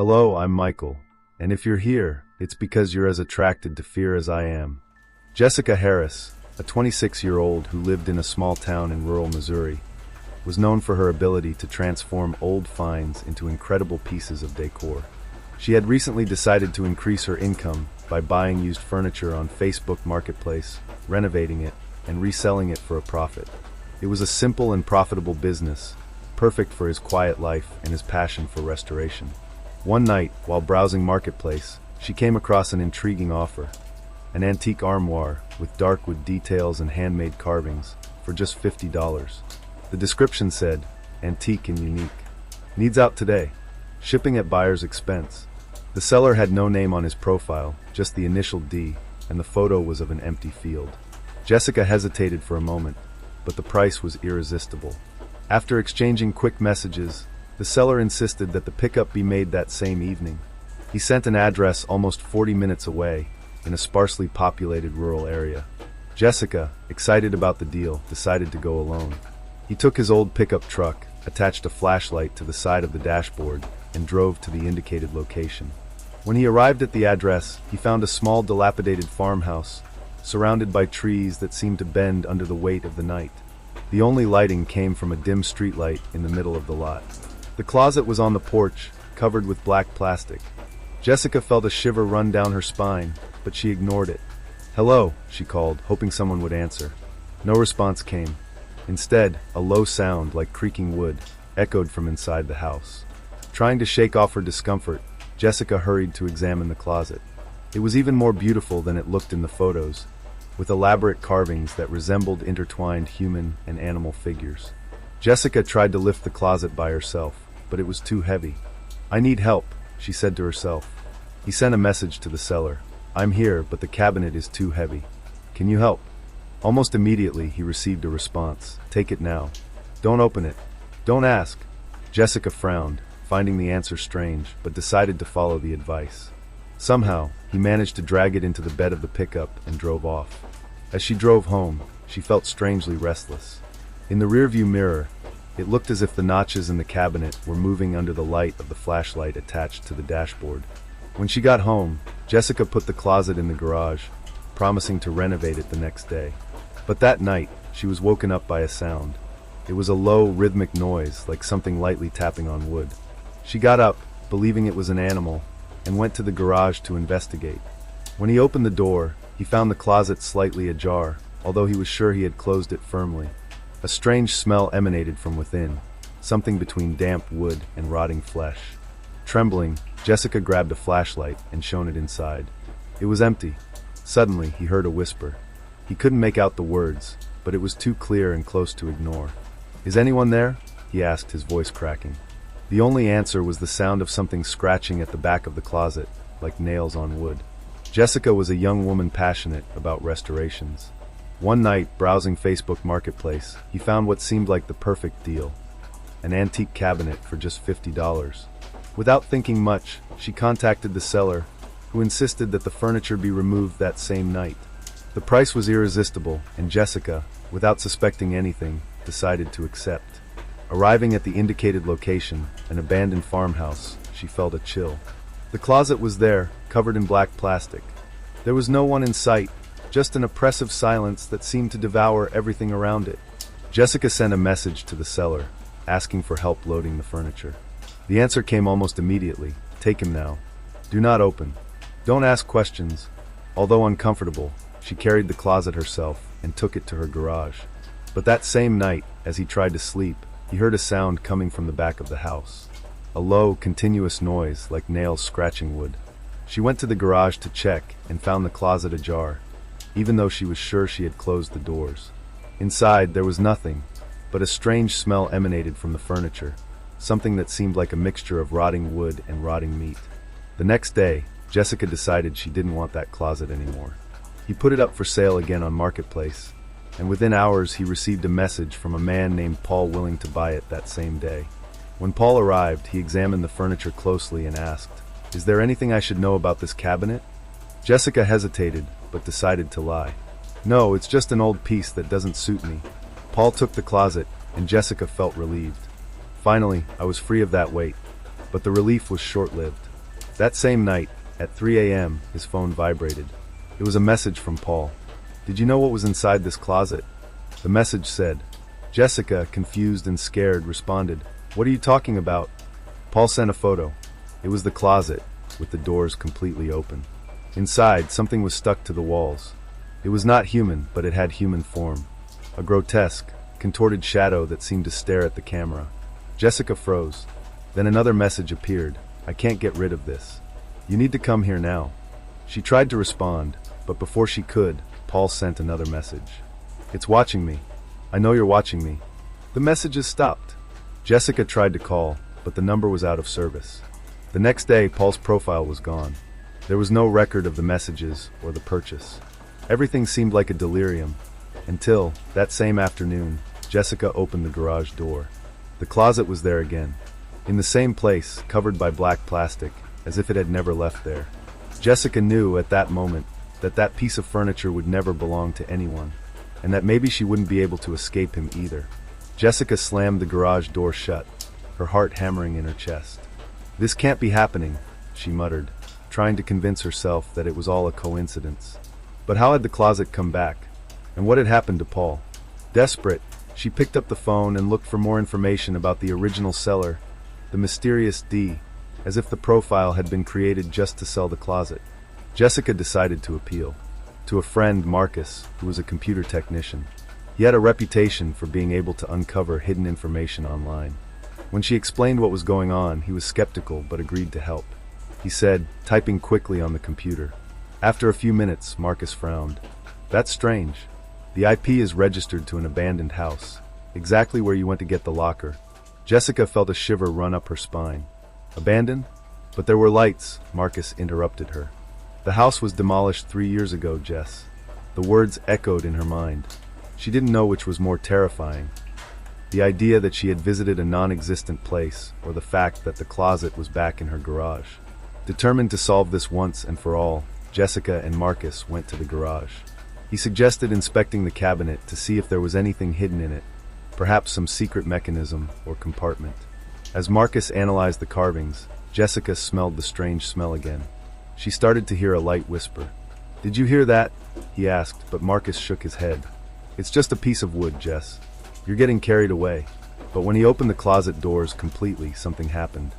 Hello, I'm Michael, and if you're here, it's because you're as attracted to fear as I am. Jessica Harris, a 26-year-old who lived in a small town in rural Missouri, was known for her ability to transform old finds into incredible pieces of decor. She had recently decided to increase her income by buying used furniture on Facebook Marketplace, renovating it, and reselling it for a profit. It was a simple and profitable business, perfect for his quiet life and his passion for restoration. One night, while browsing Marketplace, she came across an intriguing offer: an antique armoire with dark wood details and handmade carvings for just $50. The description said, "Antique and unique. Needs out today. Shipping at buyer's expense." The seller had no name on his profile, just the initial D, and the photo was of an empty field. Jessica hesitated for a moment, but the price was irresistible. After exchanging quick messages, the seller insisted that the pickup be made that same evening. He sent an address almost 40 minutes away, in a sparsely populated rural area. Jessica, excited about the deal, decided to go alone. He took his old pickup truck, attached a flashlight to the side of the dashboard, and drove to the indicated location. When he arrived at the address, he found a small dilapidated farmhouse, surrounded by trees that seemed to bend under the weight of the night. The only lighting came from a dim streetlight in the middle of the lot. The closet was on the porch, covered with black plastic. Jessica felt a shiver run down her spine, but she ignored it. "Hello," she called, hoping someone would answer. No response came. Instead, a low sound, like creaking wood, echoed from inside the house. Trying to shake off her discomfort, Jessica hurried to examine the closet. It was even more beautiful than it looked in the photos, with elaborate carvings that resembled intertwined human and animal figures. Jessica tried to lift the closet by herself, but it was too heavy. "I need help," she said to herself. He sent a message to the seller. "I'm here, but the cabinet is too heavy. Can you help?" Almost immediately, he received a response. "Take it now. Don't open it. Don't ask." Jessica frowned, finding the answer strange, but decided to follow the advice. Somehow, he managed to drag it into the bed of the pickup and drove off. As she drove home, she felt strangely restless. In the rearview mirror, it looked as if the notches in the cabinet were moving under the light of the flashlight attached to the dashboard. When she got home, Jessica put the closet in the garage, promising to renovate it the next day. But that night, she was woken up by a sound. It was a low, rhythmic noise, like something lightly tapping on wood. She got up, believing it was an animal, and went to the garage to investigate. When he opened the door, he found the closet slightly ajar, although he was sure he had closed it firmly. A strange smell emanated from within, something between damp wood and rotting flesh. Trembling, Jessica grabbed a flashlight and shone it inside. It was empty. Suddenly, he heard a whisper. He couldn't make out the words, but it was too clear and close to ignore. "Is anyone there?" he asked, his voice cracking. The only answer was the sound of something scratching at the back of the closet, like nails on wood. Jessica was a young woman passionate about restorations. One night, browsing Facebook Marketplace, he found what seemed like the perfect deal: an antique cabinet for just $50. Without thinking much, she contacted the seller, who insisted that the furniture be removed that same night. The price was irresistible, and Jessica, without suspecting anything, decided to accept. Arriving at the indicated location, an abandoned farmhouse, she felt a chill. The closet was there, covered in black plastic. There was no one in sight, just an oppressive silence that seemed to devour everything around it. Jessica sent a message to the seller, asking for help loading the furniture. The answer came almost immediately: "Take him now. Do not open. Don't ask questions." Although uncomfortable, she carried the closet herself and took it to her garage. But that same night, as he tried to sleep, he heard a sound coming from the back of the house. A low, continuous noise, like nails scratching wood. She went to the garage to check and found the closet ajar, even though she was sure she had closed the doors. Inside, there was nothing, but a strange smell emanated from the furniture, something that seemed like a mixture of rotting wood and rotting meat. The next day, Jessica decided she didn't want that closet anymore. He put it up for sale again on Marketplace, and within hours he received a message from a man named Paul willing to buy it that same day. When Paul arrived, he examined the furniture closely and asked, "Is there anything I should know about this cabinet?" Jessica hesitated, but decided to lie. "No, it's just an old piece that doesn't suit me." Paul took the closet, and Jessica felt relieved. Finally, I was free of that weight. But the relief was short-lived. That same night, at 3 a.m., his phone vibrated. It was a message from Paul. "Did you know what was inside this closet?" The message said. Jessica, confused and scared, responded, "What are you talking about?" Paul sent a photo. It was the closet, with the doors completely open. Inside, something was stuck to the walls. It was not human, but it had human form. A grotesque, contorted shadow that seemed to stare at the camera. Jessica froze. Then another message appeared. "I can't get rid of this. You need to come here now." She tried to respond, but before she could, Paul sent another message. "It's watching me. I know you're watching me." The messages stopped. Jessica tried to call, but the number was out of service. The next day, Paul's profile was gone. There was no record of the messages or the purchase. Everything seemed like a delirium, until, that same afternoon, Jessica opened the garage door. The closet was there again, in the same place, covered by black plastic, as if it had never left there. Jessica knew at that moment that that piece of furniture would never belong to anyone, and that maybe she wouldn't be able to escape him either. Jessica slammed the garage door shut, her heart hammering in her chest. "This can't be happening," she muttered, trying to convince herself that it was all a coincidence. But how had the closet come back? And what had happened to Paul? Desperate, she picked up the phone and looked for more information about the original seller, the mysterious D, as if the profile had been created just to sell the closet. Jessica decided to appeal to a friend, Marcus, who was a computer technician. He had a reputation for being able to uncover hidden information online. When she explained what was going on, he was skeptical but agreed to help. He said, typing quickly on the computer. After a few minutes, Marcus frowned. "That's strange. The IP is registered to an abandoned house, exactly where you went to get the locker." Jessica felt a shiver run up her spine. "Abandoned? But there were lights," Marcus interrupted her. "The house was demolished 3 years ago, Jess." The words echoed in her mind. She didn't know which was more terrifying. The idea that she had visited a non-existent place, or the fact that the closet was back in her garage. Determined to solve this once and for all, Jessica and Marcus went to the garage. He suggested inspecting the cabinet to see if there was anything hidden in it, perhaps some secret mechanism or compartment. As Marcus analyzed the carvings, Jessica smelled the strange smell again. She started to hear a light whisper. "Did you hear that?" he asked, but Marcus shook his head. "It's just a piece of wood, Jess. You're getting carried away." But when he opened the closet doors completely, something happened.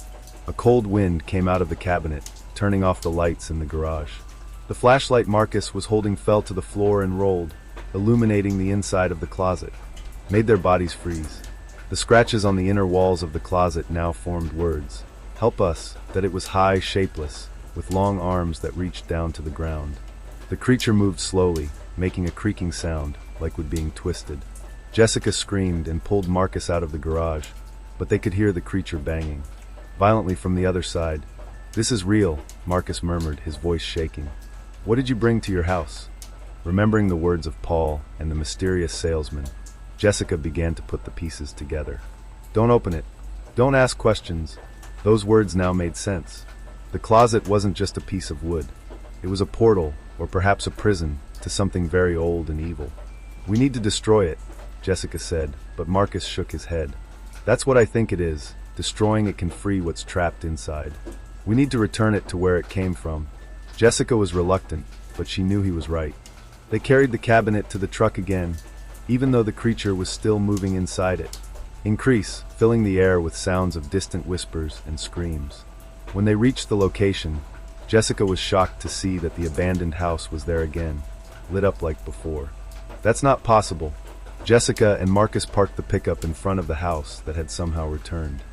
A cold wind came out of the cabinet, turning off the lights in the garage. The flashlight Marcus was holding fell to the floor and rolled, illuminating the inside of the closet. Made their bodies freeze. The scratches on the inner walls of the closet now formed words. "Help us," that it was high, shapeless, with long arms that reached down to the ground. The creature moved slowly, making a creaking sound, like wood being twisted. Jessica screamed and pulled Marcus out of the garage, but they could hear the creature banging violently from the other side. "This is real," Marcus murmured, his voice shaking. "What did you bring to your house?" Remembering the words of Paul and the mysterious salesman, Jessica began to put the pieces together. "Don't open it. Don't ask questions." Those words now made sense. The closet wasn't just a piece of wood. It was a portal, or perhaps a prison, to something very old and evil. "We need to destroy it," Jessica said, but Marcus shook his head. "That's what I think it is. Destroying it can free what's trapped inside. We need to return it to where it came from." Jessica was reluctant, but she knew he was right. They carried the cabinet to the truck again, even though the creature was still moving inside it. Increase, filling the air with sounds of distant whispers and screams. When they reached the location, Jessica was shocked to see that the abandoned house was there again, lit up like before. "That's not possible." Jessica and Marcus parked the pickup in front of the house that had somehow returned.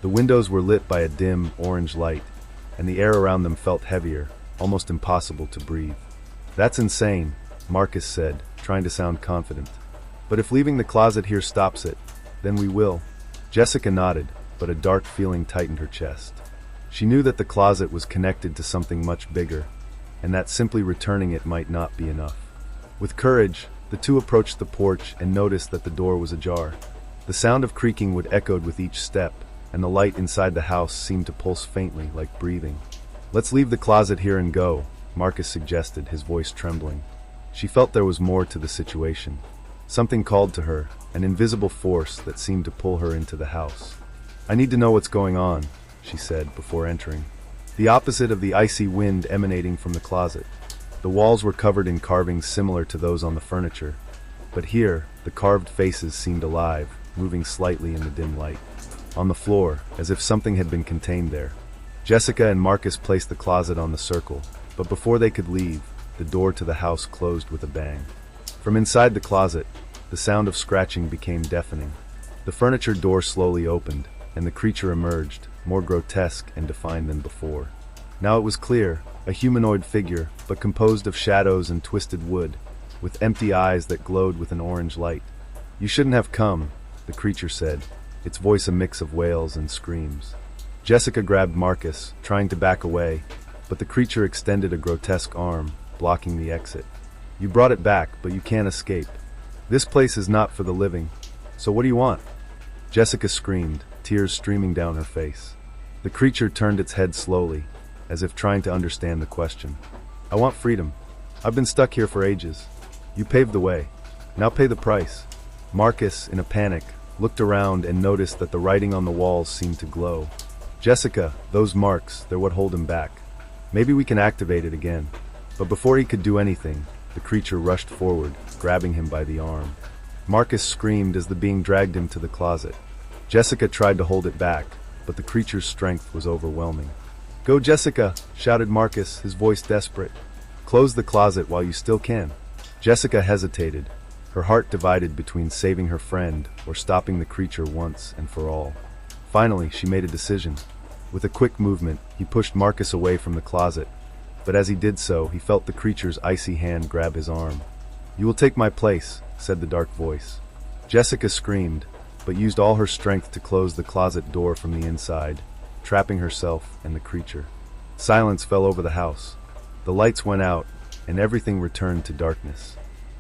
The windows were lit by a dim, orange light, and the air around them felt heavier, almost impossible to breathe. "That's insane," Marcus said, trying to sound confident. "But if leaving the closet here stops it, then we will." Jessica nodded, but a dark feeling tightened her chest. She knew that the closet was connected to something much bigger, and that simply returning it might not be enough. With courage, the two approached the porch and noticed that the door was ajar. The sound of creaking wood echoed with each step, and the light inside the house seemed to pulse faintly, like breathing. "Let's leave the closet here and go," Marcus suggested, his voice trembling. She felt there was more to the situation. Something called to her, an invisible force that seemed to pull her into the house. "I need to know what's going on," she said before entering. the opposite of the icy wind emanating from the closet. The walls were covered in carvings similar to those on the furniture, but here, the carved faces seemed alive, moving slightly in the dim light. On the floor, as if something had been contained there. Jessica and Marcus placed the closet on the circle, but before they could leave, the door to the house closed with a bang. From inside the closet, the sound of scratching became deafening. The furniture door slowly opened, and the creature emerged, more grotesque and defined than before. Now it was clear, a humanoid figure, but composed of shadows and twisted wood, with empty eyes that glowed with an orange light. "You shouldn't have come," the creature said, its voice a mix of wails and screams. Jessica grabbed Marcus, trying to back away, but the creature extended a grotesque arm, blocking the exit. "You brought it back, but you can't escape. This place is not for the living. So what do you want?" Jessica screamed, tears streaming down her face. The creature turned its head slowly, as if trying to understand the question. "I want freedom. I've been stuck here for ages. You paved the way. Now pay the price." Marcus, in a panic, looked around and noticed that the writing on the walls seemed to glow. "Jessica, those marks, they're what hold him back. Maybe we can activate it again." But before he could do anything, the creature rushed forward, grabbing him by the arm. Marcus screamed as the being dragged him to the closet. Jessica tried to hold it back, but the creature's strength was overwhelming. "Go, Jessica!" shouted Marcus, his voice desperate. "Close the closet while you still can." Jessica hesitated, her heart divided between saving her friend or stopping the creature once and for all. Finally, she made a decision. With a quick movement, he pushed Marcus away from the closet, but as he did so, he felt the creature's icy hand grab his arm. "You will take my place," said the dark voice. Jessica screamed, but used all her strength to close the closet door from the inside, trapping herself and the creature. Silence fell over the house. The lights went out, and everything returned to darkness.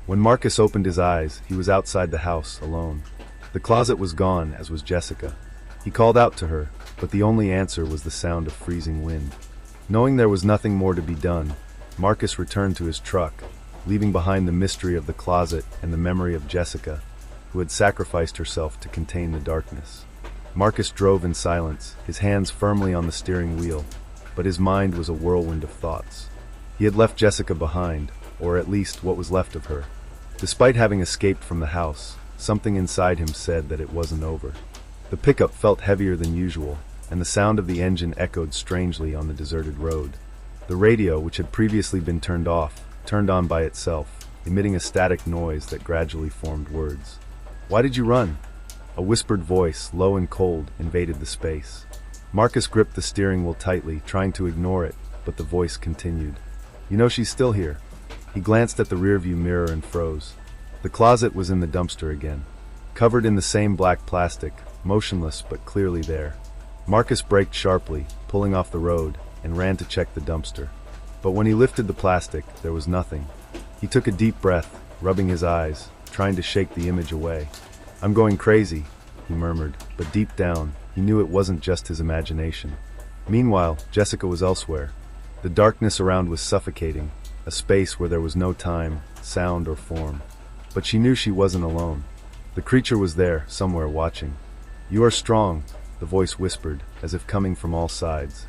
When Marcus opened his eyes, he was outside the house, alone. The closet was gone, as was Jessica. He called out to her, but the only answer was the sound of freezing wind. Knowing there was nothing more to be done, Marcus returned to his truck, leaving behind the mystery of the closet and the memory of Jessica, who had sacrificed herself to contain the darkness. Marcus drove in silence, his hands firmly on the steering wheel, but his mind was a whirlwind of thoughts. He had left Jessica behind, or at least what was left of her. Despite having escaped from the house, something inside him said that it wasn't over. The pickup felt heavier than usual, and the sound of the engine echoed strangely on the deserted road. The radio, which had previously been turned off, turned on by itself, emitting a static noise that gradually formed words. "Why did you run?" A whispered voice, low and cold, invaded the space. Marcus gripped the steering wheel tightly, trying to ignore it, but the voice continued. "You know she's still here." He glanced at the rearview mirror and froze. The closet was in the dumpster again, covered in the same black plastic, motionless but clearly there. Marcus braked sharply, pulling off the road, and ran to check the dumpster. But when he lifted the plastic, there was nothing. He took a deep breath, rubbing his eyes, trying to shake the image away. "I'm going crazy," he murmured, but deep down, he knew it wasn't just his imagination. Meanwhile, Jessica was elsewhere. The darkness around was suffocating, a space where there was no time, sound, or form. But she knew she wasn't alone. The creature was there, somewhere, watching. "You are strong," the voice whispered, as if coming from all sides.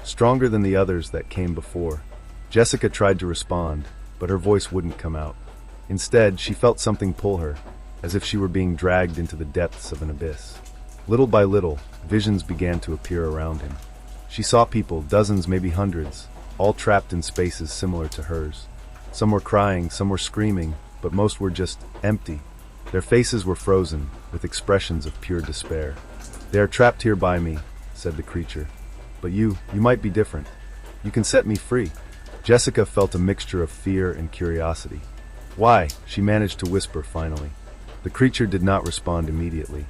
"Stronger than the others that came before." Jessica tried to respond, but her voice wouldn't come out. Instead, she felt something pull her, as if she were being dragged into the depths of an abyss. Little by little, visions began to appear around him. She saw people, dozens, maybe hundreds, all trapped in spaces similar to hers. Some were crying, some were screaming, but most were just empty. Their faces were frozen, with expressions of pure despair. "They are trapped here by me," said the creature. "But you might be different. You can set me free." Jessica felt a mixture of fear and curiosity. "Why?" she managed to whisper finally. The creature did not respond immediately.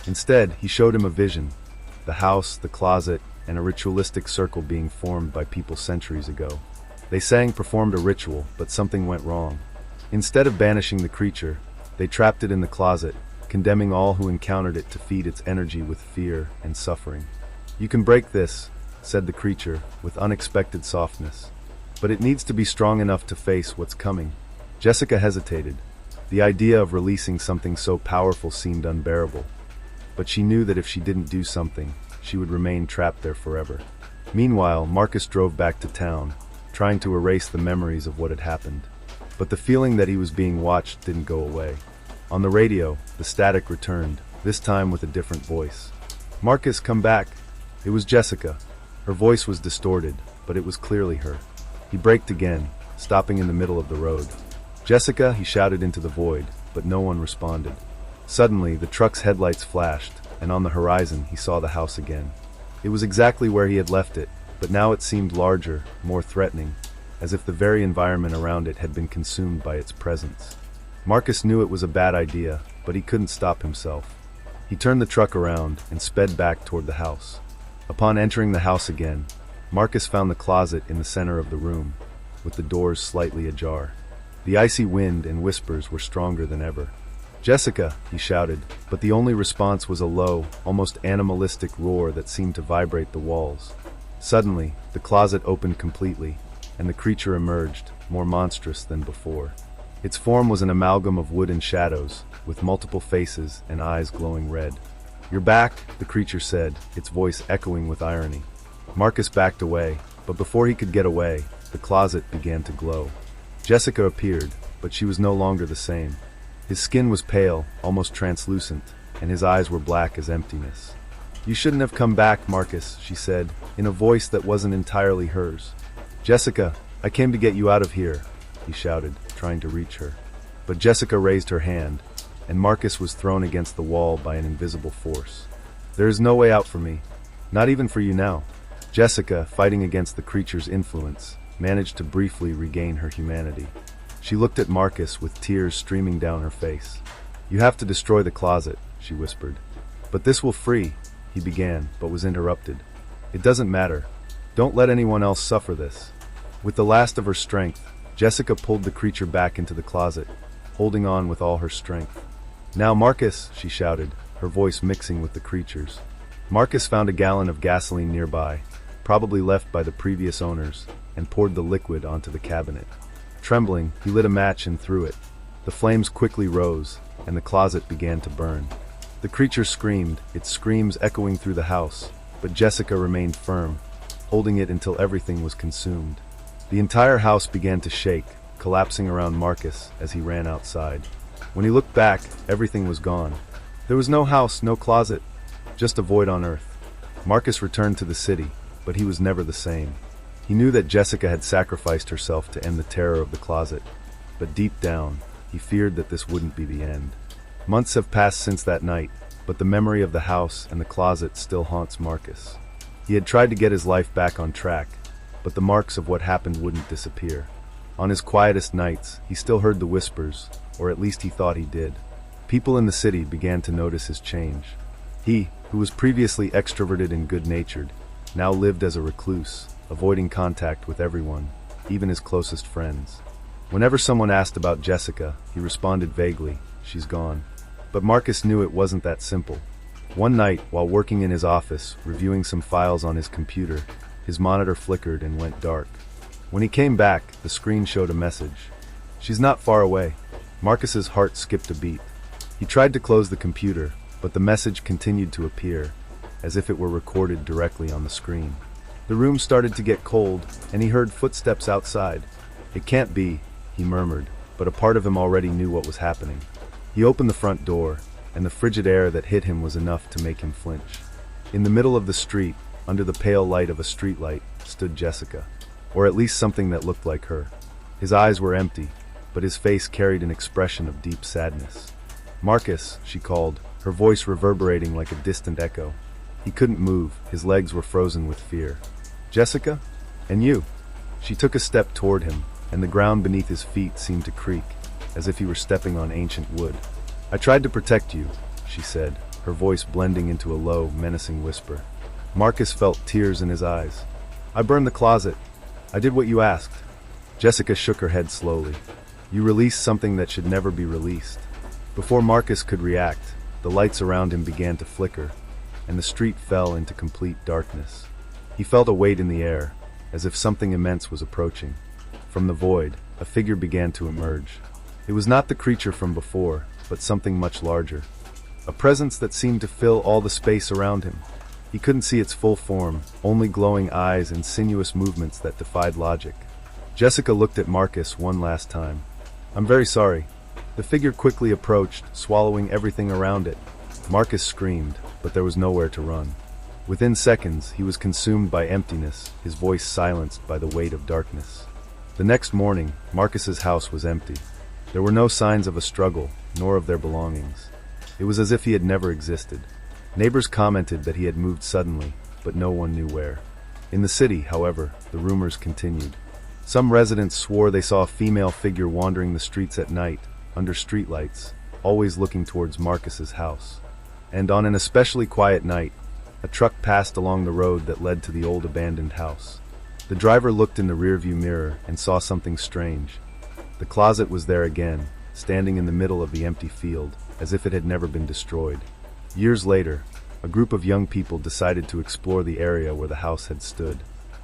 Instead, he showed him a vision. The house, the closet, and a ritualistic circle being formed by people centuries ago. They performed a ritual, but something went wrong. Instead of banishing the creature, they trapped it in the closet, condemning all who encountered it to feed its energy with fear and suffering. "You can break this," said the creature, with unexpected softness. "But it needs to be strong enough to face what's coming." Jessica hesitated. The idea of releasing something so powerful seemed unbearable. But she knew that if she didn't do something, she would remain trapped there forever. Meanwhile, Marcus drove back to town, trying to erase the memories of what had happened. But the feeling that he was being watched didn't go away. On the radio, the static returned, this time with a different voice. "Marcus, come back!" It was Jessica. Her voice was distorted, but it was clearly her. He braked again, stopping in the middle of the road. "Jessica," he shouted into the void, but no one responded. Suddenly, the truck's headlights flashed, and on the horizon he saw the house again. It was exactly where he had left it, but now it seemed larger, more threatening, as if the very environment around it had been consumed by its presence. Marcus knew it was a bad idea, but he couldn't stop himself. He turned the truck around and sped back toward the house. Upon entering the house again, Marcus found the closet in the center of the room, with the doors slightly ajar. The icy wind and whispers were stronger than ever. "Jessica," he shouted, but the only response was a low, almost animalistic roar that seemed to vibrate the walls. Suddenly, the closet opened completely, and the creature emerged, more monstrous than before. Its form was an amalgam of wood and shadows, with multiple faces and eyes glowing red. "You're back," the creature said, its voice echoing with irony. Marcus backed away, but before he could get away, the closet began to glow. Jessica appeared, but she was no longer the same. His skin was pale, almost translucent, and his eyes were black as emptiness. "You shouldn't have come back, Marcus," she said, in a voice that wasn't entirely hers. "Jessica, I came to get you out of here," he shouted, trying to reach her. But Jessica raised her hand, and Marcus was thrown against the wall by an invisible force. "There is no way out for me, not even for you now." Jessica, fighting against the creature's influence, managed to briefly regain her humanity. She looked at Marcus with tears streaming down her face. "You have to destroy the closet," she whispered. "But this will free," he began, but was interrupted. "It doesn't matter. Don't let anyone else suffer this." With the last of her strength, Jessica pulled the creature back into the closet, holding on with all her strength. "Now, Marcus," she shouted, her voice mixing with the creature's. Marcus found a gallon of gasoline nearby, probably left by the previous owners, and poured the liquid onto the cabinet. Trembling, he lit a match and threw it. The flames quickly rose, and the closet began to burn. The creature screamed, its screams echoing through the house, but Jessica remained firm, holding it until everything was consumed. The entire house began to shake, collapsing around Marcus as he ran outside. When he looked back, everything was gone. There was no house, no closet, just a void on earth. Marcus returned to the city, but he was never the same. He knew that Jessica had sacrificed herself to end the terror of the closet, but deep down, he feared that this wouldn't be the end. Months have passed since that night, but the memory of the house and the closet still haunts Marcus. He had tried to get his life back on track, but the marks of what happened wouldn't disappear. On his quietest nights, he still heard the whispers, or at least he thought he did. People in the city began to notice his change. He, who was previously extroverted and good-natured, now lived as a recluse, avoiding contact with everyone, even his closest friends. Whenever someone asked about Jessica, he responded vaguely, "She's gone." But Marcus knew it wasn't that simple. One night, while working in his office, reviewing some files on his computer, his monitor flickered and went dark. When he came back, the screen showed a message. "She's not far away." Marcus's heart skipped a beat. He tried to close the computer, but the message continued to appear, as if it were recorded directly on the screen. The room started to get cold, and he heard footsteps outside. "It can't be," he murmured, but a part of him already knew what was happening. He opened the front door, and the frigid air that hit him was enough to make him flinch. In the middle of the street, under the pale light of a streetlight, stood Jessica, or at least something that looked like her. His eyes were empty, but his face carried an expression of deep sadness. "Marcus," she called, her voice reverberating like a distant echo. He couldn't move, his legs were frozen with fear. "Jessica? And you?" She took a step toward him, and the ground beneath his feet seemed to creak, as if he were stepping on ancient wood. "I tried to protect you," she said, her voice blending into a low, menacing whisper. Marcus felt tears in his eyes. "I burned the closet. I did what you asked." Jessica shook her head slowly. "You released something that should never be released." Before Marcus could react, the lights around him began to flicker, and the street fell into complete darkness. He felt a weight in the air, as if something immense was approaching. From the void, a figure began to emerge. It was not the creature from before, but something much larger. A presence that seemed to fill all the space around him. He couldn't see its full form, only glowing eyes and sinuous movements that defied logic. Jessica looked at Marcus one last time. "I'm very sorry." The figure quickly approached, swallowing everything around it. Marcus screamed, but there was nowhere to run. Within seconds, he was consumed by emptiness, his voice silenced by the weight of darkness. The next morning, Marcus's house was empty. There were no signs of a struggle, nor of their belongings. It was as if he had never existed. Neighbors commented that he had moved suddenly, but no one knew where. In the city, however, the rumors continued. Some residents swore they saw a female figure wandering the streets at night, under streetlights, always looking towards Marcus's house. And on an especially quiet night, a truck passed along the road that led to the old abandoned house. The driver looked in the rearview mirror and saw something strange. The closet was there again, standing in the middle of the empty field, as if it had never been destroyed. Years later, a group of young people decided to explore the area where the house had stood.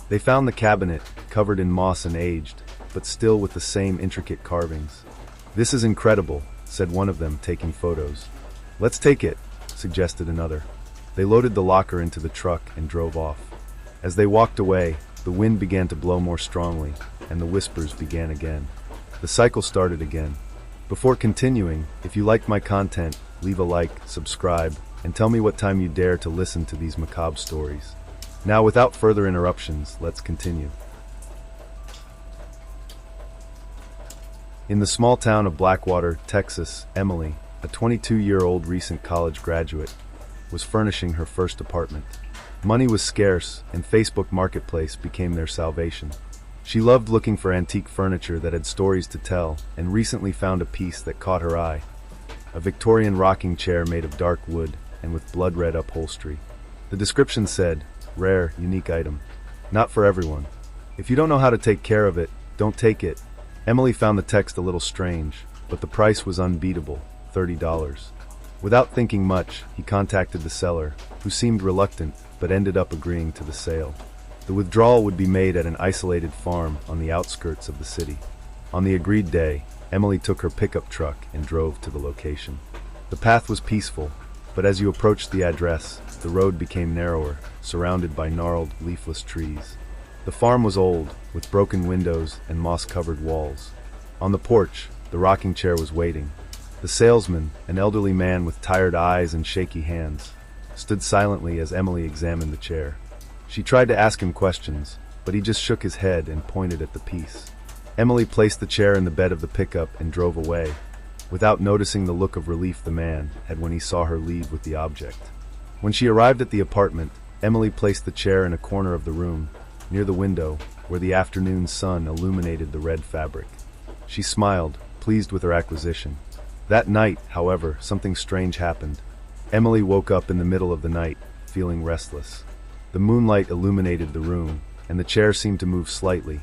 They found the cabinet, covered in moss and aged, but still with the same intricate carvings. "This is incredible," said one of them, taking photos. "Let's take it," suggested another. They loaded the locker into the truck and drove off. As they walked away, the wind began to blow more strongly, and the whispers began again. The cycle started again. Before continuing, if you liked my content, leave a like, subscribe, and tell me what time you dare to listen to these macabre stories. Now, without further interruptions, let's continue. In the small town of Blackwater, Texas, Emily, a 22-year-old recent college graduate, was furnishing her first apartment. Money was scarce, and Facebook Marketplace became their salvation. She loved looking for antique furniture that had stories to tell, and recently found a piece that caught her eye. A Victorian rocking chair made of dark wood and with blood-red upholstery. The description said, "Rare, unique item. Not for everyone. If you don't know how to take care of it, don't take it." Emily found the text a little strange, but the price was unbeatable, $30. Without thinking much, he contacted the seller, who seemed reluctant but ended up agreeing to the sale. The withdrawal would be made at an isolated farm on the outskirts of the city. On the agreed day, Emily took her pickup truck and drove to the location. The path was peaceful, but as you approached the address, the road became narrower, surrounded by gnarled, leafless trees. The farm was old, with broken windows and moss-covered walls. On the porch, the rocking chair was waiting. The salesman, an elderly man with tired eyes and shaky hands, stood silently as Emily examined the chair. She tried to ask him questions, but he just shook his head and pointed at the piece. Emily placed the chair in the bed of the pickup and drove away, without noticing the look of relief the man had when he saw her leave with the object. When she arrived at the apartment, Emily placed the chair in a corner of the room, near the window, where the afternoon sun illuminated the red fabric. She smiled, pleased with her acquisition. That night, however, something strange happened. Emily woke up in the middle of the night, feeling restless. The moonlight illuminated the room, and the chair seemed to move slightly,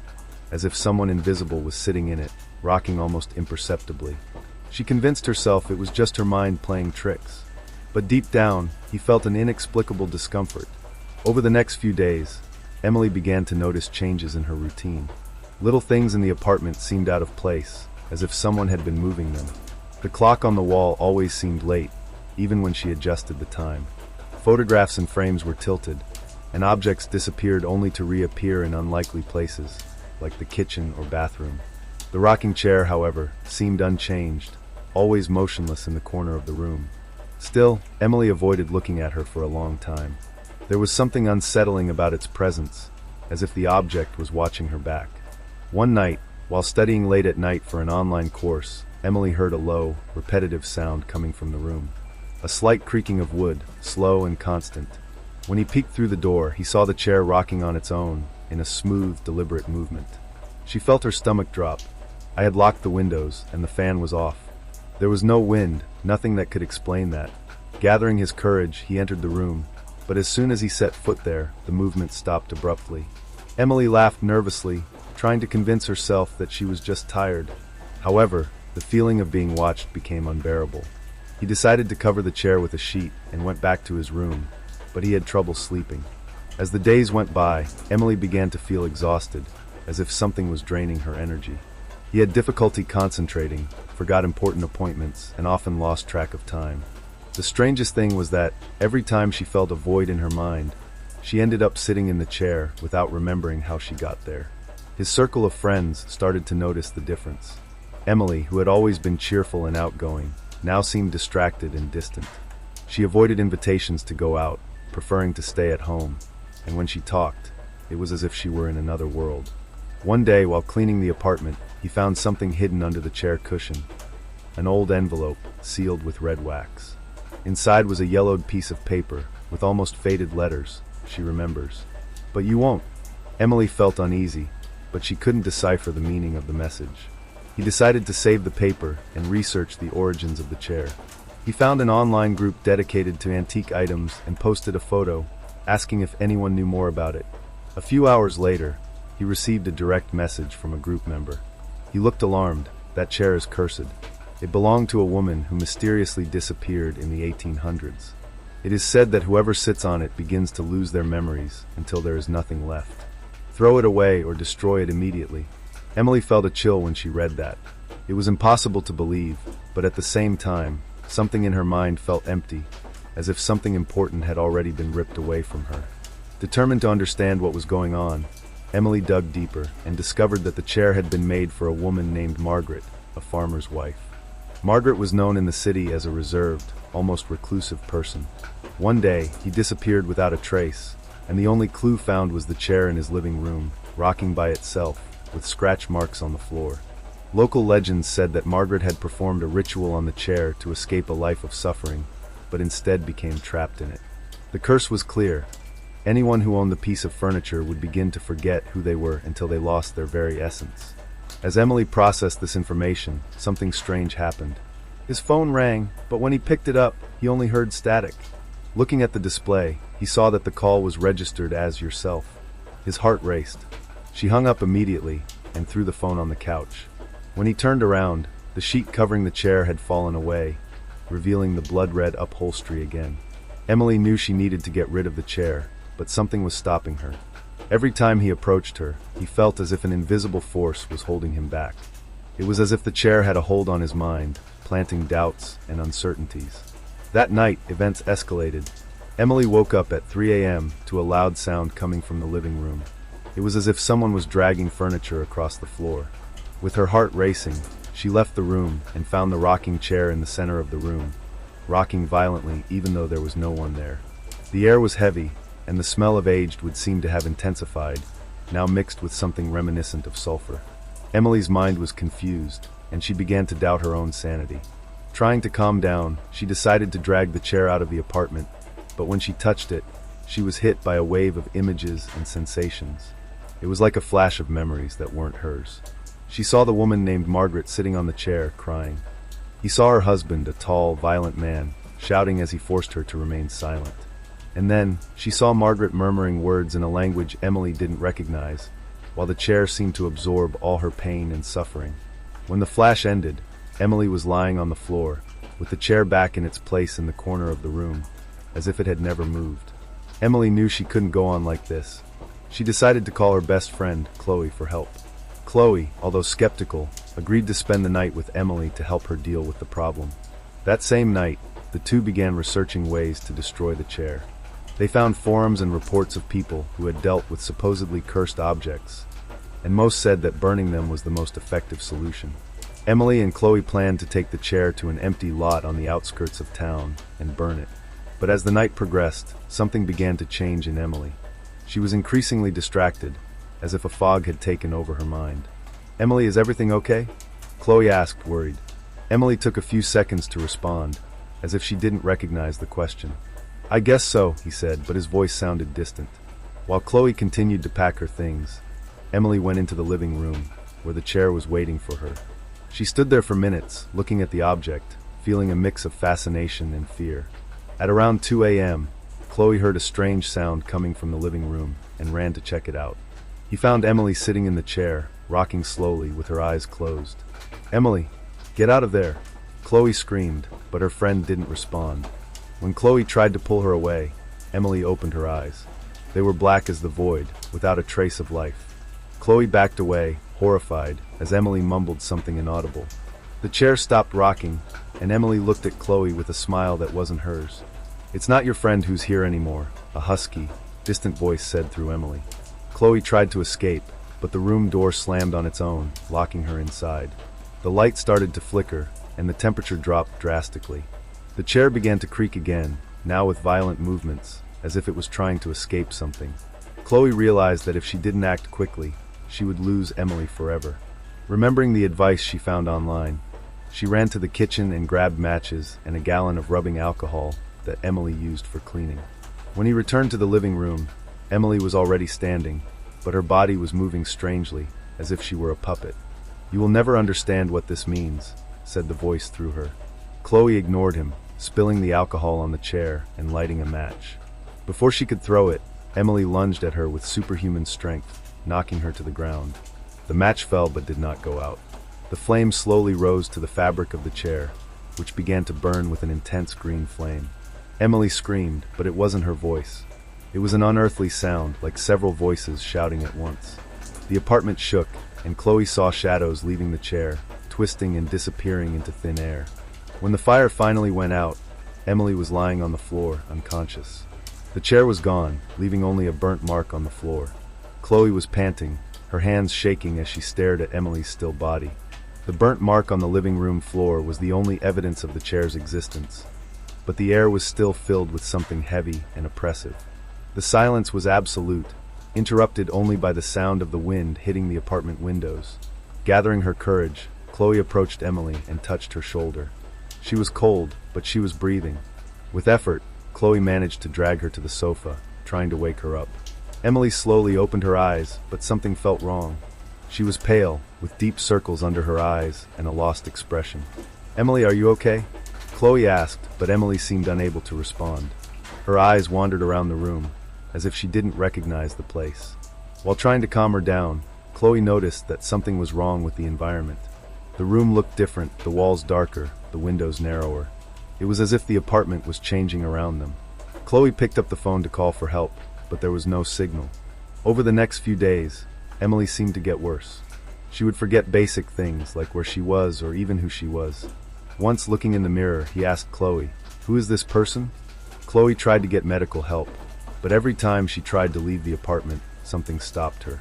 as if someone invisible was sitting in it, rocking almost imperceptibly. She convinced herself it was just her mind playing tricks. But deep down, he felt an inexplicable discomfort. Over the next few days, Emily began to notice changes in her routine. Little things in the apartment seemed out of place, as if someone had been moving them. The clock on the wall always seemed late, even when she adjusted the time. Photographs and frames were tilted, and objects disappeared only to reappear in unlikely places, like the kitchen or bathroom. The rocking chair, however, seemed unchanged, always motionless in the corner of the room. Still, Emily avoided looking at her for a long time. There was something unsettling about its presence, as if the object was watching her back. One night, while studying late at night for an online course, Emily heard a low, repetitive sound coming from the room. A slight creaking of wood, slow and constant. When he peeked through the door, he saw the chair rocking on its own, in a smooth, deliberate movement. She felt her stomach drop. I had locked the windows, and the fan was off. There was no wind, nothing that could explain that. Gathering his courage, he entered the room, but as soon as he set foot there, the movement stopped abruptly. Emily laughed nervously, trying to convince herself that she was just tired. However, the feeling of being watched became unbearable. He decided to cover the chair with a sheet and went back to his room, but he had trouble sleeping. As the days went by, Emily began to feel exhausted, as if something was draining her energy. He had difficulty concentrating, forgot important appointments, and often lost track of time. The strangest thing was that, every time she felt a void in her mind, she ended up sitting in the chair without remembering how she got there. His circle of friends started to notice the difference. Emily, who had always been cheerful and outgoing, now seemed distracted and distant. She avoided invitations to go out, preferring to stay at home, and when she talked, it was as if she were in another world. One day, while cleaning the apartment, he found something hidden under the chair cushion. An old envelope, sealed with red wax. Inside was a yellowed piece of paper, with almost faded letters, she remembers. "But you won't." Emily felt uneasy, but she couldn't decipher the meaning of the message. He decided to save the paper and research the origins of the chair. He found an online group dedicated to antique items and posted a photo, asking if anyone knew more about it. A few hours later, he received a direct message from a group member. He looked alarmed. "That chair is cursed. It belonged to a woman who mysteriously disappeared in the 1800s. It is said that whoever sits on it begins to lose their memories until there is nothing left. Throw it away or destroy it immediately." Emily felt a chill when she read that. It was impossible to believe, but at the same time, something in her mind felt empty, as if something important had already been ripped away from her. Determined to understand what was going on, Emily dug deeper and discovered that the chair had been made for a woman named Margaret, a farmer's wife. Margaret was known in the city as a reserved, almost reclusive person. One day, he disappeared without a trace, and the only clue found was the chair in his living room, rocking by itself, with scratch marks on the floor. Local legends said that Margaret had performed a ritual on the chair to escape a life of suffering, but instead became trapped in it. The curse was clear. Anyone who owned the piece of furniture would begin to forget who they were until they lost their very essence. As Emily processed this information, something strange happened. His phone rang, but when he picked it up, he only heard static. Looking at the display, he saw that the call was registered as yourself. His heart raced. She hung up immediately and threw the phone on the couch. When he turned around, the sheet covering the chair had fallen away, revealing the blood-red upholstery again. Emily knew she needed to get rid of the chair, but something was stopping her. Every time he approached her, he felt as if an invisible force was holding him back. It was as if the chair had a hold on his mind, planting doubts and uncertainties. That night, events escalated. Emily woke up at 3 a.m. to a loud sound coming from the living room. It was as if someone was dragging furniture across the floor. With her heart racing, she left the room and found the rocking chair in the center of the room, rocking violently even though there was no one there. The air was heavy, and the smell of aged wood seemed to have intensified, now mixed with something reminiscent of sulfur. Emily's mind was confused, and she began to doubt her own sanity. Trying to calm down, she decided to drag the chair out of the apartment, but when she touched it, she was hit by a wave of images and sensations. It was like a flash of memories that weren't hers. She saw the woman named Margaret sitting on the chair, crying. He saw her husband, a tall, violent man, shouting as he forced her to remain silent. And then, she saw Margaret murmuring words in a language Emily didn't recognize, while the chair seemed to absorb all her pain and suffering. When the flash ended, Emily was lying on the floor, with the chair back in its place in the corner of the room, as if it had never moved. Emily knew she couldn't go on like this. She decided to call her best friend, Chloe, for help. Chloe, although skeptical, agreed to spend the night with Emily to help her deal with the problem. That same night, the two began researching ways to destroy the chair. They found forums and reports of people who had dealt with supposedly cursed objects, and most said that burning them was the most effective solution. Emily and Chloe planned to take the chair to an empty lot on the outskirts of town and burn it. But as the night progressed, something began to change in Emily. She was increasingly distracted, as if a fog had taken over her mind. "Emily, is everything okay?" Chloe asked, worried. Emily took a few seconds to respond, as if she didn't recognize the question. "I guess so," he said, but his voice sounded distant. While Chloe continued to pack her things, Emily went into the living room, where the chair was waiting for her. She stood there for minutes, looking at the object, feeling a mix of fascination and fear. At around 2 a.m., Chloe heard a strange sound coming from the living room and ran to check it out. He found Emily sitting in the chair, rocking slowly with her eyes closed. "Emily, get out of there!" Chloe screamed, but her friend didn't respond. When Chloe tried to pull her away, Emily opened her eyes. They were black as the void, without a trace of life. Chloe backed away, horrified, as Emily mumbled something inaudible. The chair stopped rocking, and Emily looked at Chloe with a smile that wasn't hers. "It's not your friend who's here anymore," a husky, distant voice said through Emily. Chloe tried to escape, but the room door slammed on its own, locking her inside. The light started to flicker, and the temperature dropped drastically. The chair began to creak again, now with violent movements, as if it was trying to escape something. Chloe realized that if she didn't act quickly, she would lose Emily forever. Remembering the advice she found online, she ran to the kitchen and grabbed matches and a gallon of rubbing alcohol that Emily used for cleaning. When he returned to the living room, Emily was already standing, but her body was moving strangely, as if she were a puppet. "You will never understand what this means," said the voice through her. Chloe ignored him, spilling the alcohol on the chair and lighting a match. Before she could throw it, Emily lunged at her with superhuman strength, knocking her to the ground. The match fell but did not go out. The flame slowly rose to the fabric of the chair, which began to burn with an intense green flame. Emily screamed, but it wasn't her voice. It was an unearthly sound, like several voices shouting at once. The apartment shook, and Chloe saw shadows leaving the chair, twisting and disappearing into thin air. When the fire finally went out, Emily was lying on the floor, unconscious. The chair was gone, leaving only a burnt mark on the floor. Chloe was panting, her hands shaking as she stared at Emily's still body. The burnt mark on the living room floor was the only evidence of the chair's existence. But the air was still filled with something heavy and oppressive. The silence was absolute, interrupted only by the sound of the wind hitting the apartment windows. Gathering her courage, Chloe approached Emily and touched her shoulder. She was cold, but she was breathing. With effort, Chloe managed to drag her to the sofa, trying to wake her up. Emily slowly opened her eyes, but something felt wrong. She was pale, with deep circles under her eyes and a lost expression. "Emily, are you okay?" Chloe asked, but Emily seemed unable to respond. Her eyes wandered around the room, as if she didn't recognize the place. While trying to calm her down, Chloe noticed that something was wrong with the environment. The room looked different, the walls darker, the windows narrower. It was as if the apartment was changing around them. Chloe picked up the phone to call for help, but there was no signal. Over the next few days, Emily seemed to get worse. She would forget basic things like where she was or even who she was. Once looking in the mirror, he asked Chloe, "Who is this person?" Chloe tried to get medical help, but every time she tried to leave the apartment, something stopped her.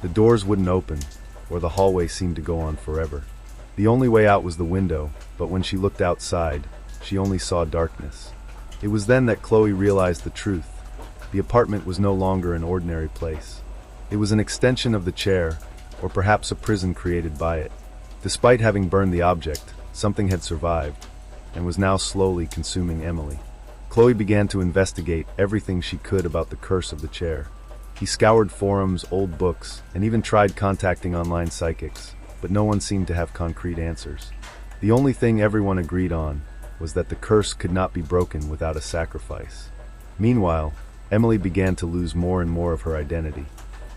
The doors wouldn't open, or the hallway seemed to go on forever. The only way out was the window, but when she looked outside, she only saw darkness. It was then that Chloe realized the truth. The apartment was no longer an ordinary place. It was an extension of the chair, or perhaps a prison created by it. Despite having burned the object, something had survived, and was now slowly consuming Emily. Chloe began to investigate everything she could about the curse of the chair. He scoured forums, old books, and even tried contacting online psychics, but no one seemed to have concrete answers. The only thing everyone agreed on was that the curse could not be broken without a sacrifice. Meanwhile, Emily began to lose more and more of her identity.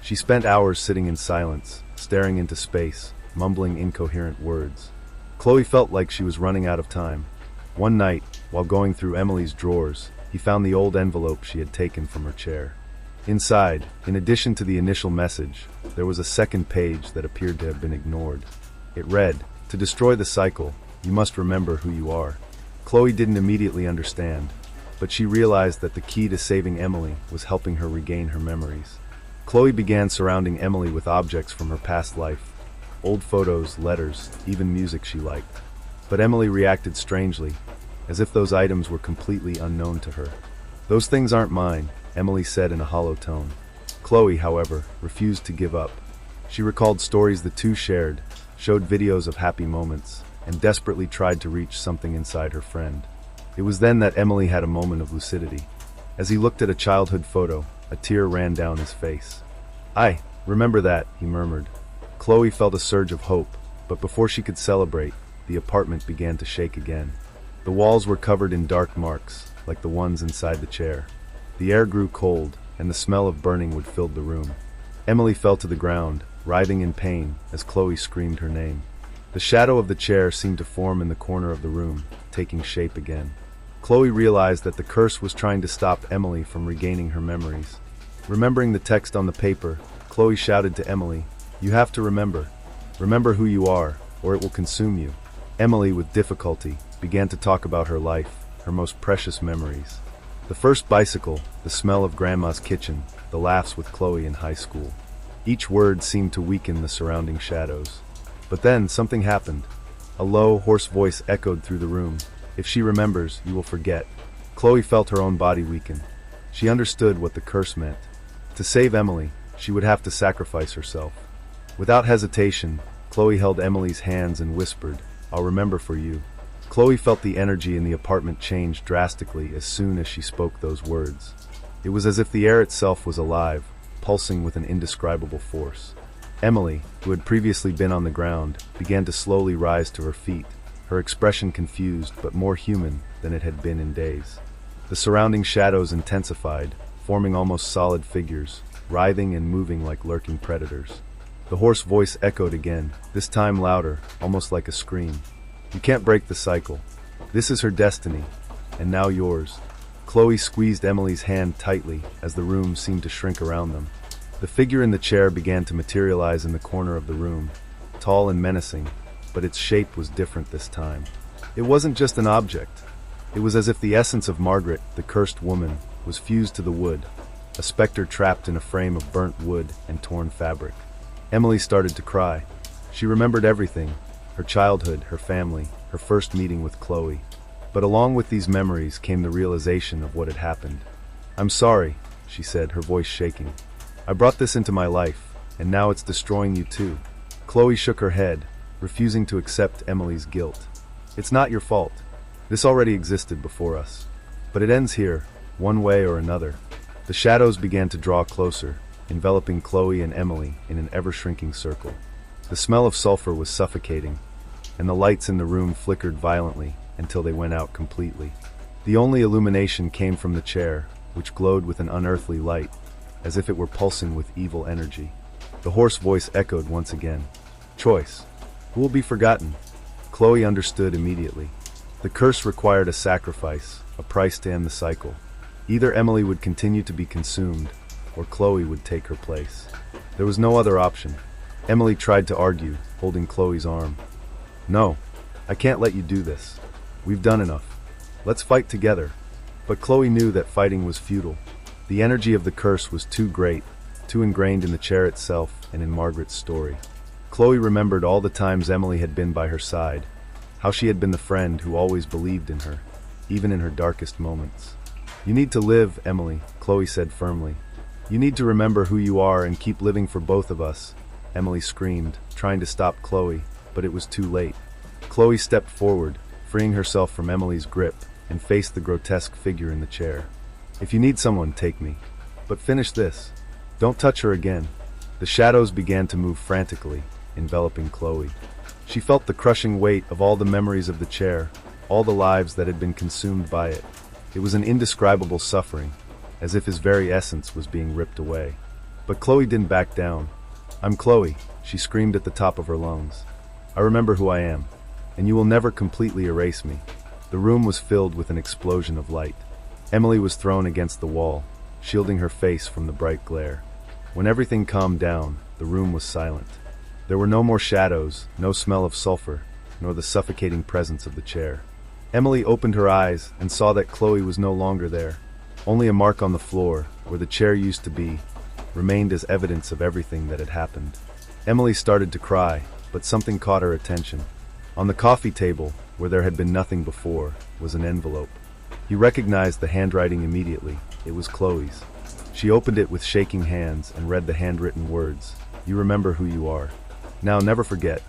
She spent hours sitting in silence, staring into space, mumbling incoherent words. Chloe felt like she was running out of time. One night, while going through Emily's drawers, he found the old envelope she had taken from her chair. Inside, in addition to the initial message, there was a second page that appeared to have been ignored. It read, "To destroy the cycle, you must remember who you are." Chloe didn't immediately understand, but she realized that the key to saving Emily was helping her regain her memories. Chloe began surrounding Emily with objects from her past life, old photos, letters, even music she liked. But Emily reacted strangely, as if those items were completely unknown to her. "Those things aren't mine," Emily said in a hollow tone. Chloe, however, refused to give up. She recalled stories the two shared, showed videos of happy moments, and desperately tried to reach something inside her friend. It was then that Emily had a moment of lucidity. As he looked at a childhood photo, a tear ran down his face. "I remember that," he murmured. Chloe felt a surge of hope, but before she could celebrate, the apartment began to shake again. The walls were covered in dark marks, like the ones inside the chair. The air grew cold, and the smell of burning wood filled the room. Emily fell to the ground, writhing in pain as Chloe screamed her name. The shadow of the chair seemed to form in the corner of the room, taking shape again. Chloe realized that the curse was trying to stop Emily from regaining her memories. Remembering the text on the paper, Chloe shouted to Emily, "You have to remember. Remember who you are, or it will consume you." Emily, with difficulty, began to talk about her life, her most precious memories. The first bicycle, the smell of Grandma's kitchen, the laughs with Chloe in high school. Each word seemed to weaken the surrounding shadows. But then something happened. A low, hoarse voice echoed through the room. "If she remembers, you will forget." Chloe felt her own body weaken. She understood what the curse meant. To save Emily, she would have to sacrifice herself. Without hesitation, Chloe held Emily's hands and whispered, "I'll remember for you." Chloe felt the energy in the apartment change drastically as soon as she spoke those words. It was as if the air itself was alive, pulsing with an indescribable force. Emily, who had previously been on the ground, began to slowly rise to her feet, her expression confused but more human than it had been in days. The surrounding shadows intensified, forming almost solid figures, writhing and moving like lurking predators. The hoarse voice echoed again, this time louder, almost like a scream. "You can't break the cycle. This is her destiny, and now yours." Chloe squeezed Emily's hand tightly as the room seemed to shrink around them. The figure in the chair began to materialize in the corner of the room, tall and menacing, but its shape was different this time. It wasn't just an object. It was as if the essence of Margaret, the cursed woman, was fused to the wood, a specter trapped in a frame of burnt wood and torn fabric. Emily started to cry. She remembered everything, her childhood, her family, her first meeting with Chloe. But along with these memories came the realization of what had happened. "I'm sorry," she said, her voice shaking. "I brought this into my life, and now it's destroying you too." Chloe shook her head, refusing to accept Emily's guilt. "It's not your fault. This already existed before us. But it ends here, one way or another." The shadows began to draw closer, enveloping Chloe and Emily in an ever-shrinking circle. The smell of sulfur was suffocating, and the lights in the room flickered violently until they went out completely. The only illumination came from the chair, which glowed with an unearthly light, as if it were pulsing with evil energy. The hoarse voice echoed once again. "Choice. Who will be forgotten?" Chloe understood immediately. The curse required a sacrifice, a price to end the cycle. Either Emily would continue to be consumed, or Chloe would take her place. There was no other option. Emily tried to argue, holding Chloe's arm. "No, I can't let you do this. We've done enough. Let's fight together." But Chloe knew that fighting was futile. The energy of the curse was too great, too ingrained in the chair itself and in Margaret's story. Chloe remembered all the times Emily had been by her side, how she had been the friend who always believed in her, even in her darkest moments. "You need to live, Emily," Chloe said firmly. "You need to remember who you are and keep living for both of us." Emily screamed, trying to stop Chloe, but it was too late. Chloe stepped forward, freeing herself from Emily's grip, and faced the grotesque figure in the chair. "If you need someone, take me. But finish this. Don't touch her again." The shadows began to move frantically, enveloping Chloe. She felt the crushing weight of all the memories of the chair, all the lives that had been consumed by it. It was an indescribable suffering, as if his very essence was being ripped away. But Chloe didn't back down. "I'm Chloe," she screamed at the top of her lungs. "I remember who I am, and you will never completely erase me." The room was filled with an explosion of light. Emily was thrown against the wall, shielding her face from the bright glare. When everything calmed down, the room was silent. There were no more shadows, no smell of sulfur, nor the suffocating presence of the chair. Emily opened her eyes and saw that Chloe was no longer there. Only a mark on the floor, where the chair used to be, remained as evidence of everything that had happened. Emily started to cry, but something caught her attention. On the coffee table, where there had been nothing before, was an envelope. He recognized the handwriting immediately. It was Chloe's. She opened it with shaking hands and read the handwritten words. "You remember who you are. Now never forget.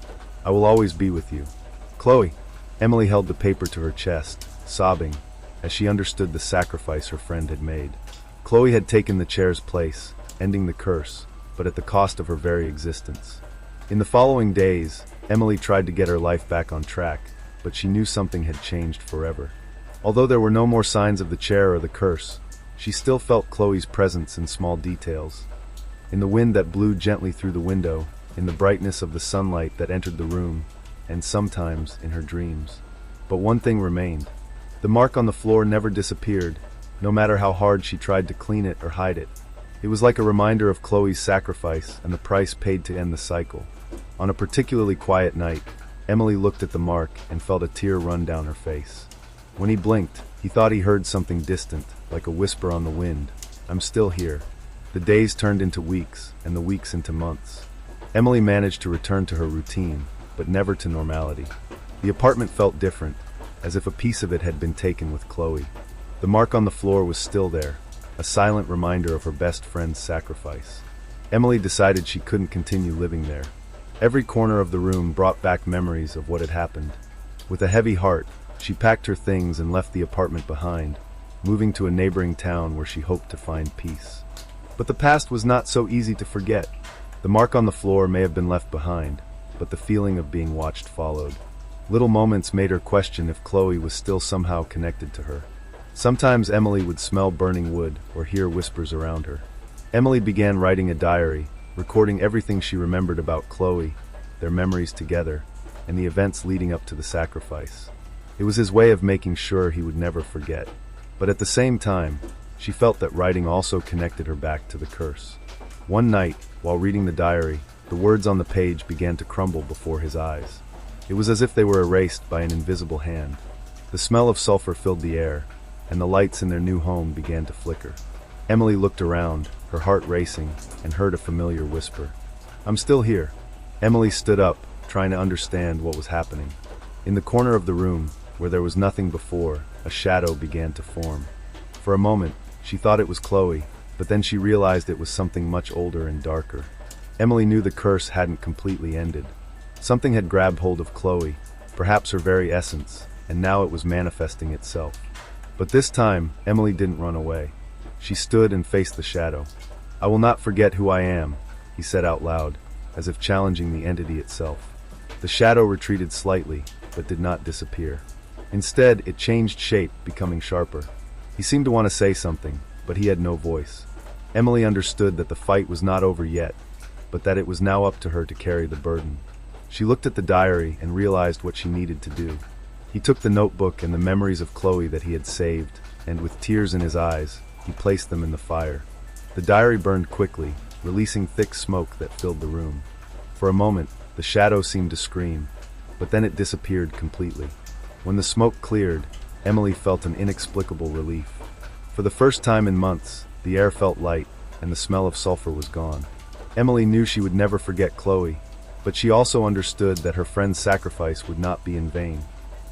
I will always be with you. Chloe." Emily held the paper to her chest, sobbing, as she understood the sacrifice her friend had made. Chloe had taken the chair's place, ending the curse, but at the cost of her very existence. In the following days, Emily tried to get her life back on track, but she knew something had changed forever. Although there were no more signs of the chair or the curse, she still felt Chloe's presence in small details. In the wind that blew gently through the window, in the brightness of the sunlight that entered the room, and sometimes in her dreams. But one thing remained. The mark on the floor never disappeared, no matter how hard she tried to clean it or hide it. It was like a reminder of Chloe's sacrifice and the price paid to end the cycle. On a particularly quiet night, Emily looked at the mark and felt a tear run down her face. When he blinked, he thought he heard something distant, like a whisper on the wind. "I'm still here." The days turned into weeks, and the weeks into months. Emily managed to return to her routine, but never to normality. The apartment felt different, as if a piece of it had been taken with Chloe. The mark on the floor was still there, a silent reminder of her best friend's sacrifice. Emily decided she couldn't continue living there. Every corner of the room brought back memories of what had happened. With a heavy heart, she packed her things and left the apartment behind, moving to a neighboring town where she hoped to find peace. But the past was not so easy to forget. The mark on the floor may have been left behind, but the feeling of being watched followed. Little moments made her question if Chloe was still somehow connected to her. Sometimes Emily would smell burning wood or hear whispers around her. Emily began writing a diary, recording everything she remembered about Chloe, their memories together, and the events leading up to the sacrifice. It was his way of making sure he would never forget. But at the same time, she felt that writing also connected her back to the curse. One night, while reading the diary, the words on the page began to crumble before his eyes. It was as if they were erased by an invisible hand. The smell of sulfur filled the air, and the lights in their new home began to flicker. Emily looked around, her heart racing, and heard a familiar whisper. "I'm still here." Emily stood up, trying to understand what was happening. In the corner of the room, where there was nothing before, a shadow began to form. For a moment, she thought it was Chloe, but then she realized it was something much older and darker. Emily knew the curse hadn't completely ended. Something had grabbed hold of Chloe, perhaps her very essence, and now it was manifesting itself. But this time, Emily didn't run away. She stood and faced the shadow. "I will not forget who I am," he said out loud, as if challenging the entity itself. The shadow retreated slightly, but did not disappear. Instead, it changed shape, becoming sharper. He seemed to want to say something, but he had no voice. Emily understood that the fight was not over yet, but that it was now up to her to carry the burden. She looked at the diary and realized what she needed to do. He took the notebook and the memories of Chloe that he had saved, and with tears in his eyes, he placed them in the fire. The diary burned quickly, releasing thick smoke that filled the room. For a moment, the shadow seemed to scream, but then it disappeared completely. When the smoke cleared, Emily felt an inexplicable relief. For the first time in months, the air felt light, and the smell of sulfur was gone. Emily knew she would never forget Chloe, but she also understood that her friend's sacrifice would not be in vain.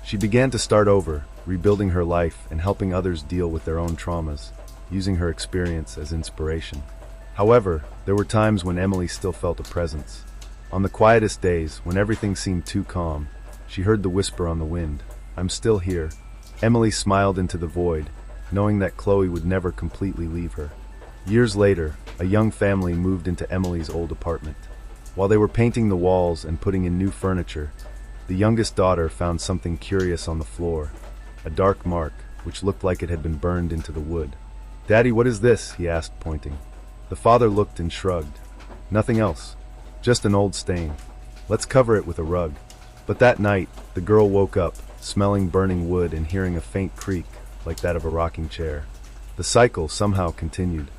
She began to start over, rebuilding her life and helping others deal with their own traumas, using her experience as inspiration. However, there were times when Emily still felt a presence. On the quietest days, when everything seemed too calm, she heard the whisper on the wind, "I'm still here." Emily smiled into the void, knowing that Chloe would never completely leave her. Years later, a young family moved into Emily's old apartment. While they were painting the walls and putting in new furniture, the youngest daughter found something curious on the floor, a dark mark, which looked like it had been burned into the wood. "Daddy, what is this?" he asked, pointing. The father looked and shrugged. "Nothing else. Just an old stain. Let's cover it with a rug." But that night, the girl woke up, smelling burning wood and hearing a faint creak, like that of a rocking chair. The cycle somehow continued.